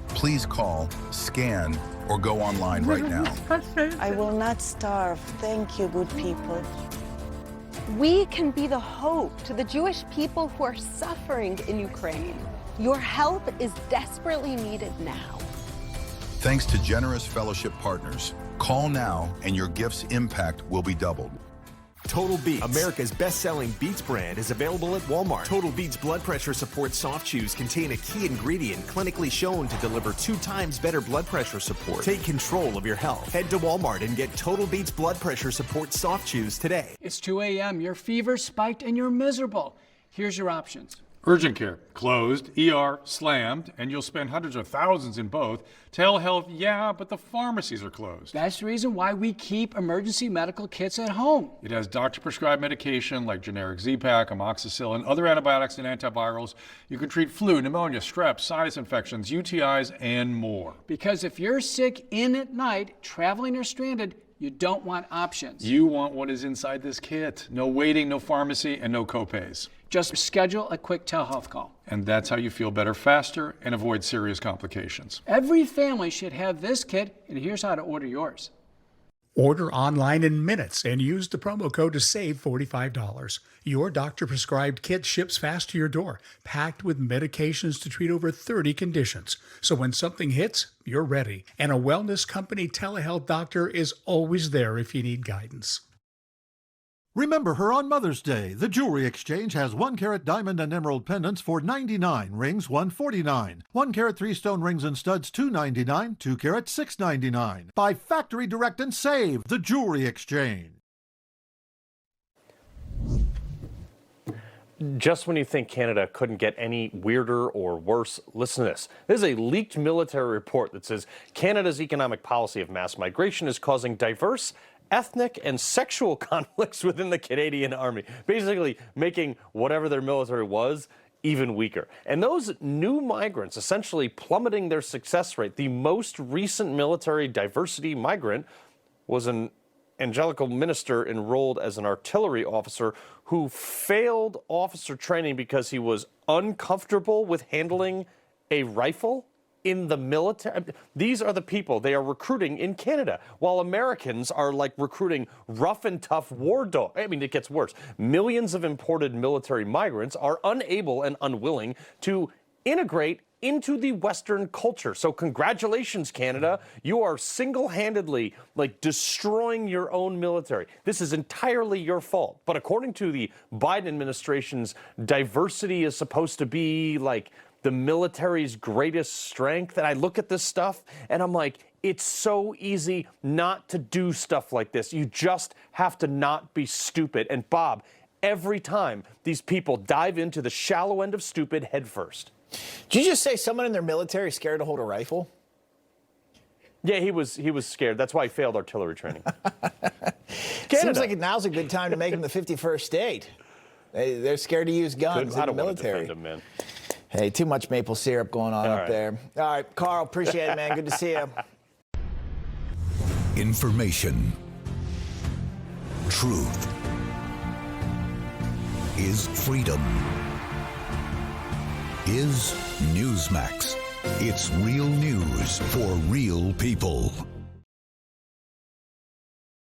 Please call, scan, or go online right now. I will not starve. Thank you, good people. We can be the hope to the Jewish people who are suffering in Ukraine. Your help is desperately needed now. Thanks to generous fellowship partners. Call now and your gift's impact will be doubled. Total Beats, America's best-selling Beats brand, is available at Walmart. Total Beats blood pressure support soft chews contain a key ingredient clinically shown to deliver 2 times better blood pressure support. Take control of your health. Head to Walmart and get Total Beats blood pressure support soft chews today. It's 2 a.m., your fever spiked and you're miserable. Here's your options. Urgent care, closed. ER, slammed, and you'll spend hundreds of thousands in both. Telehealth, yeah, but the pharmacies are closed. That's the reason why we keep emergency medical kits at home. It has doctor-prescribed medication like generic Z-Pak, amoxicillin, other antibiotics and antivirals. You can treat flu, pneumonia, strep, sinus infections, UTIs, and more. Because if you're sick in at night, traveling or stranded, you don't want options. You want what is inside this kit. No waiting, no pharmacy, and no copays. Just schedule a quick telehealth call. And that's how you feel better faster and avoid serious complications. Every family should have this kit, and here's how to order yours. Order online in minutes and use the promo code to save $45. Your doctor-prescribed kit ships fast to your door, packed with medications to treat over 30 conditions. So when something hits, you're ready. And a wellness company telehealth doctor is always there if you need guidance. Remember her on Mother's Day. The Jewelry Exchange has 1-carat diamond and emerald pendants for $99, rings $149. 1-carat 3-stone rings and studs $299, 2-carat $699. Buy factory direct and save. The Jewelry Exchange. Just when you think Canada couldn't get any weirder or worse, listen to this. This is a leaked military report that says Canada's economic policy of mass migration is causing diverse ethnic and sexual conflicts within the Canadian Army, basically making whatever their military was even weaker. And those new migrants essentially plummeting their success rate. The most recent military diversity migrant was an evangelical minister enrolled as an artillery officer who failed officer training because he was uncomfortable with handling a rifle in the military. These are the people they are recruiting in Canada, while Americans are like recruiting rough and tough war dogs. I mean, it gets worse. Millions of imported military migrants are unable and unwilling to integrate into the Western culture. So congratulations, Canada. You are single-handedly like destroying your own military. This is entirely your fault. But according to the Biden administration's diversity is supposed to be like the military's greatest strength. And I look at this stuff and I'm like, it's so easy not to do stuff like this. You just have to not be stupid. And Bob, every time these people dive into the shallow end of stupid head first. Did you just say someone in their military is scared to hold a rifle? Yeah, he was scared. That's why he failed artillery training. Seems like now's a good time to make him the 51st state. They're scared to use guns in the military. Defend him, man. Hey, too much maple syrup going on up there. All right, Carl, appreciate it, man. Good to see you. Information. Truth is freedom. Is Newsmax. It's real news for real people.